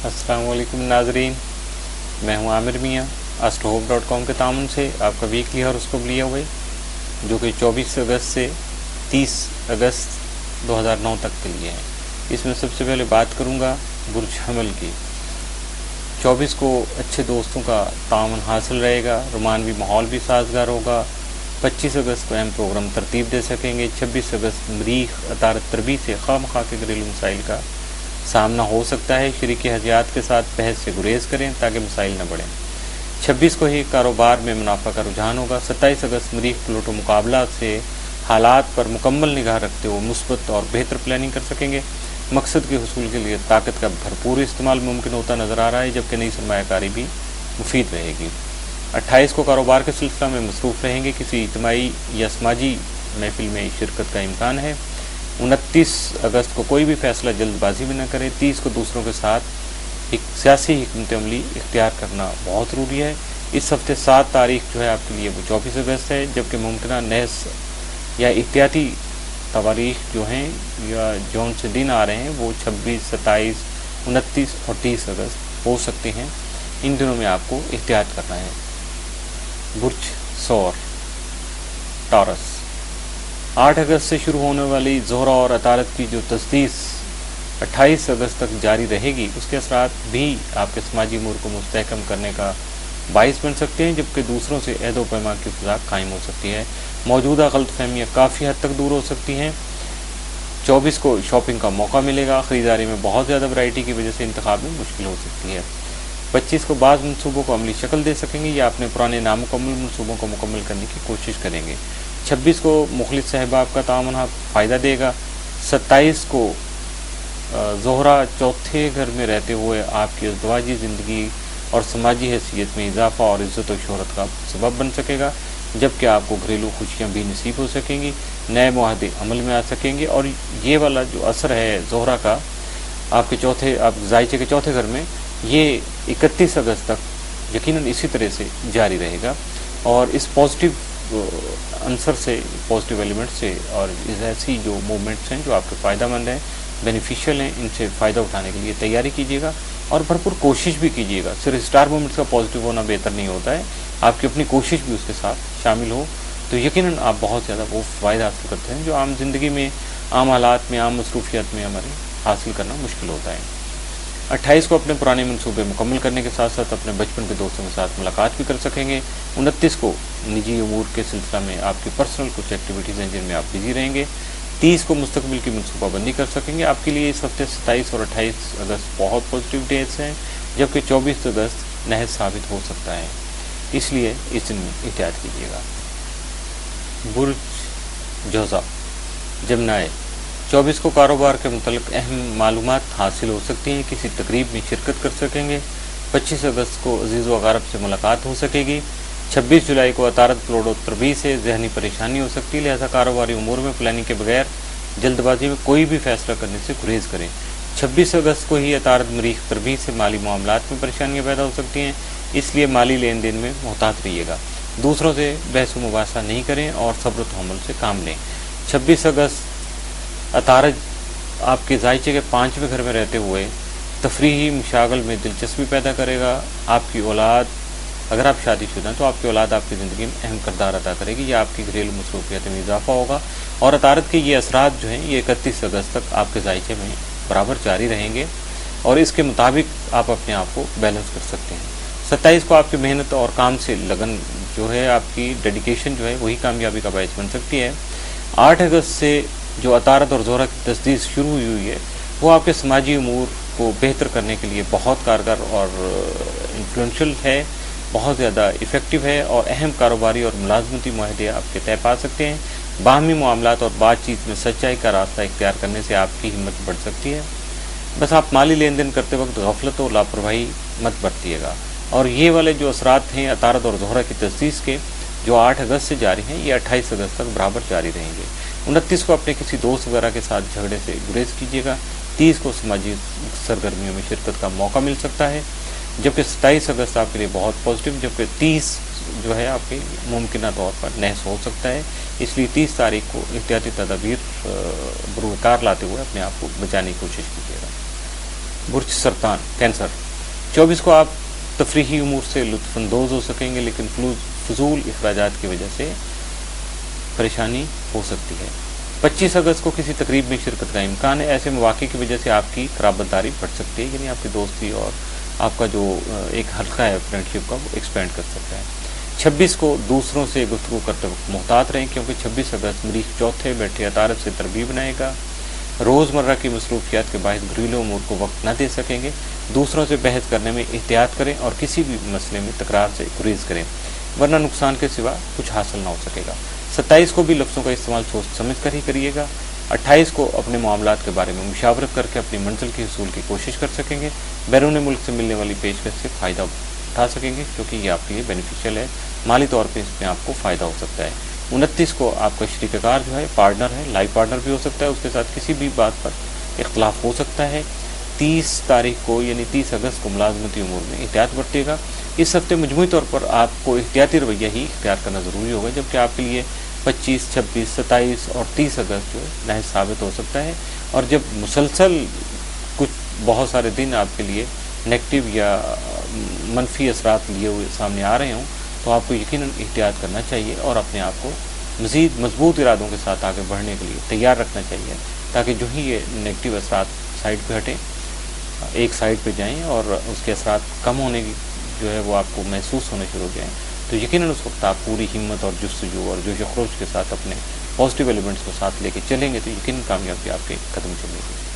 अस्सलाम वालेकुम नाजरीन, मैं हूं आमिर मियाँ। astrohope.com के तामुन से आपका वीकली हॉरोस्कोप लिया हुए, जो कि 24 अगस्त से 30 अगस्त 2009 तक के लिए है। इसमें सबसे पहले बात करूंगा बुर्ज हमल की। 24 को अच्छे दोस्तों का तामुन हासिल रहेगा, रोमानवी माहौल भी साजगार होगा। 25 अगस्त को अहम प्रोग्राम तरतीब दे सकेंगे। 26 अगस्त मरीख अतारत तरबी से खामखा के घरेलू मसाइल का सामना हो सकता है। शरीक हजियात के साथ बहस से गुरेज करें ताकि मसाइल न बढ़ें। 26 को ही कारोबार में मुनाफा का रुझान होगा। 27 अगस्त मरीख प्लूटो मुकाबला से हालात पर मुकम्मल निगाह रखते हुए मुस्बत और बेहतर प्लानिंग कर सकेंगे। मकसद के हुसूल के लिए ताकत का भरपूर इस्तेमाल मुमकिन होता नज़र आ रहा है, जबकि नई सरमायाकारी भी मुफीद रहेगी। 28 को कारोबार के सिलसिला में मसरूफ़ रहेंगे। किसी इज्तिमाई या समाजी महफिल में शिरकत का इम्कान है। 29 अगस्त को कोई भी फैसला जल्दबाजी में न करें। 30 को दूसरों के साथ एक सियासी हिकमत अमली इख्तियार करना बहुत ज़रूरी है। इस हफ्ते 7 तारीख जो है आपके लिए वो 24 अगस्त है, जबकि मुमकिन नहस या एहतियाती तवारीख जो हैं या जौन से दिन आ रहे हैं वो 26, 27, 29 और 30 अगस्त हो सकते हैं। इन दिनों में आपको एहतियात करना है। बुर्ज सौर टॉरस, 8 अगस्त से शुरू होने वाली ज़ोहरा और अतारत की जो तस्दीस 28 अगस्त तक जारी रहेगी, उसके असरात भी आपके समाजी अमूर को मुस्तहकम करने का बाइस बन सकते हैं, जबकि दूसरों से अहद व पैमान की फ़िज़ा कायम हो सकती है। मौजूदा गलतफहमियाँ काफ़ी हद तक दूर हो सकती हैं। 24 को शॉपिंग का मौका मिलेगा। ख़रीदारी में बहुत ज़्यादा वैरायटी की वजह से इंतखाब में मुश्किल हो सकती है। 25 को बाज़ मनसूबों को अमली शक्ल दे सकेंगे या अपने पुराने नामुकम्मल मनसूबों को मुकम्मल करने की कोशिश करेंगे। 26 को मुखलिस सहबाब का तामुन फ़ायदा देगा। 27 को ज़ोहरा चौथे घर में रहते हुए आपकी अज़दवाजी ज़िंदगी और समाजी हैसियत में इजाफ़ा और इज़्ज़त और शोहरत का सबब बन सकेगा, जबकि आपको घरेलू खुशियाँ भी नसीब हो सकेंगी। नए मुआहदे अमल में आ सकेंगे और ये वाला जो असर है ज़ोहरा का आपके ज़ायचे के चौथे घर में, ये 31 अगस्त तक यकीनन इसी तरह से जारी रहेगा। और इस पॉजिटिव आंसर से, पॉजिटिव एलिमेंट से और ऐसी जो मूवमेंट्स हैं जो आपके फ़ायदा मंद हैं, बेनिफिशियल हैं, इनसे फ़ायदा उठाने के लिए तैयारी कीजिएगा और भरपूर कोशिश भी कीजिएगा। सिर्फ स्टार मूवमेंट्स का पॉजिटिव होना बेहतर नहीं होता है, आपकी अपनी कोशिश भी उसके साथ शामिल हो तो यकीनन आप बहुत ज़्यादा वो फ़ायदा हासिल करते हैं जो आम ज़िंदगी में, आम हालात में, आम मसरूफियत में हमारे हासिल करना मुश्किल होता है। 28 को अपने पुराने मंसूबे मुकम्मल करने के साथ साथ अपने बचपन के दोस्तों के साथ मुलाकात भी कर सकेंगे। 29 को निजी अमूर के सिलसिला में आपकी पर्सनल कुछ एक्टिविटीज़ हैं जिनमें आप बिजी रहेंगे। 30 को मुस्तकबिल की मनसूबाबंदी कर सकेंगे। आपके लिए इस हफ्ते 27 और 28 अगस्त बहुत पॉजिटिव डेट्स हैं, जबकि 24 अगस्त नहस साबित हो सकता है, इसलिए इस दिन में एहतियात कीजिएगा। बुर्ज जोज़ा जमनाए, 24 को कारोबार के मुतल्लिक़ अहम मालूमात हासिल हो सकती हैं। किसी तकरीब में शिरकत कर सकेंगे। 25 अगस्त को अज़ीज़ व अक़ारब से मुलाकात हो सकेगी। 26 जुलाई को अतारत प्लूटो तरबी से ज़हनी परेशानी हो सकती है, लिहाजा कारोबारी उमूर में प्लानिंग के बगैर जल्दबाजी में कोई भी फ़ैसला करने से गुरेज करें। 26 अगस्त को ही अतारत मरीख तरबी से माली मामलात में परेशानियाँ पैदा हो सकती हैं, इसलिए माली लेन देन में मोहतात रहिएगा। दूसरों से बहस व मुबासा नहीं करें और सब्र तहम्मुल से काम लें। 26 अगस्त अतारत आपके ज़ायचे के 5वें घर में रहते हुए तफरीही मशागल में दिलचस्पी पैदा करेगा। आपकी औलाद, अगर आप शादीशुदा हैं तो आपकी औलाद आपकी ज़िंदगी में अहम किरदार अदा करेगी या आपकी घरेलू मसरूफियत में इजाफा होगा। और अतारत के ये असरात जो हैं ये 31 अगस्त तक आपके ज़ायचे में बराबर जारी रहेंगे और इसके मुताबिक आप अपने आप को बैलेंस कर सकते हैं। 27 को आपकी मेहनत और काम से लगन जो है, आपकी डेडिकेशन जो है वही कामयाबी का बायस बन सकती है। 8 अगस्त से जो अतारत और ज़ोहरा की तस्दीस शुरू हुई है वो आपके समाजी अमूर को बेहतर करने के लिए बहुत कारगर और इन्फ्लुएंशियल है, बहुत ज़्यादा इफ़ेक्टिव है और अहम कारोबारी और मुलाजमती मुआहदे आपके तय पा सकते हैं। बाहमी मामलात और बातचीत में सच्चाई का रास्ता इख्तियार करने से आपकी हिम्मत बढ़ सकती है। बस आप माली लेन देन करते वक्त गफलत और लापरवाही मत बरतिएगा। और ये वाले जो असरात हैं अतारत और ज़ोहरा की तस्दीस के, जो 8 अगस्त से जारी हैं, ये 28 अगस्त तक बराबर जारी रहेंगे। 29 को अपने किसी दोस्त वगैरह के साथ झगड़े से गुरेज कीजिएगा। 30 को समाजी सरगर्मियों में शिरकत का मौका मिल सकता है, जबकि 27 अगस्त आपके लिए बहुत पॉजिटिव, जबकि 30 जो है आपके मुमकिन तौर पर नहस हो सकता है। इसलिए 30 तारीख को एहतियाती तदाबीर बरूकार लाते हुए अपने आप को बचाने की कोशिश कीजिएगा। बुर्ज सरतान कैंसर। 24 को आप तफरीही उमूर से लुत्फ़ अंदोज़ हो सकेंगे, लेकिन फजूल अखराजात की वजह से परेशानी हो सकती है। 25 अगस्त को किसी तकरीब में शिरकत का इम्कान है। ऐसे मौक़े की वजह से आपकी क़राबतदारी बढ़ सकती है, यानी आपकी दोस्ती और आपका जो एक हल्का है फ्रेंडशिप का, वो एक्सपेंड कर सकता है। 26 को दूसरों से गुफ्तगू करते वक्त मुहतात रहें, क्योंकि 26 अगस्त मरीख चौथे बैठे अतारफ से तरबीब बनाएगा। रोज़मर्रा की मसरूफियात के बायस घरेलू अमूर को वक्त न दे सकेंगे। दूसरों से बहस करने में एहतियात करें और किसी भी मसले में तकरार से गुरेज करें, वरना नुकसान के सिवा कुछ हासिल ना हो सकेगा। 27 को भी लफ्ज़ों का इस्तेमाल सोच समझ कर ही करिएगा। 28 को अपने मामलात के बारे में मुशावरत करके अपनी मंजिल के हसूल की कोशिश कर सकेंगे। बैरून मुल्क से मिलने वाली पेशकश से फ़ायदा उठा सकेंगे, क्योंकि ये आपके लिए बेनिफिशियल है, माली तौर पे इसमें आपको फ़ायदा हो सकता है। 29 को आपका शरीककार जो है, पार्टनर है, लाइफ पार्टनर भी हो सकता है, उसके साथ किसी भी बात पर इख्तलाफ हो सकता है। 30 तारीख को यानी 30 अगस्त को मुलाजमती उमूर में एहतियात बरतेगा। इस हफ्ते मजमूई तौर पर आपको एहतियाती रवैया ही इख्तियार करना ज़रूरी होगा, जबकि आपके लिए 25, 26, 27 और 30 अगस्त जो है नाहिस साबित हो सकता है। और जब मुसलसल कुछ बहुत सारे दिन आपके लिए नेगेटिव या मनफी असरात लिए हुए सामने आ रहे हों, तो आपको यकीनन एहतियात करना चाहिए और अपने आप को मज़ीद मजबूत इरादों के साथ आगे बढ़ने के लिए तैयार रखना चाहिए, ताकि जो ही ये नेगेटिव असरात साइड पे हटें, एक साइड पे जाएं और उसके असरात कम होने की जो है वो आपको महसूस होने शुरू हो जाएँ, तो यकीनन उस वक्त आप पूरी हिम्मत और जुस्तजू और जोश व खरोश के साथ अपने पॉजिटिव एलिमेंट्स को साथ लेके चलेंगे, तो यकीनन कामयाबी आपके कदम चलेगी।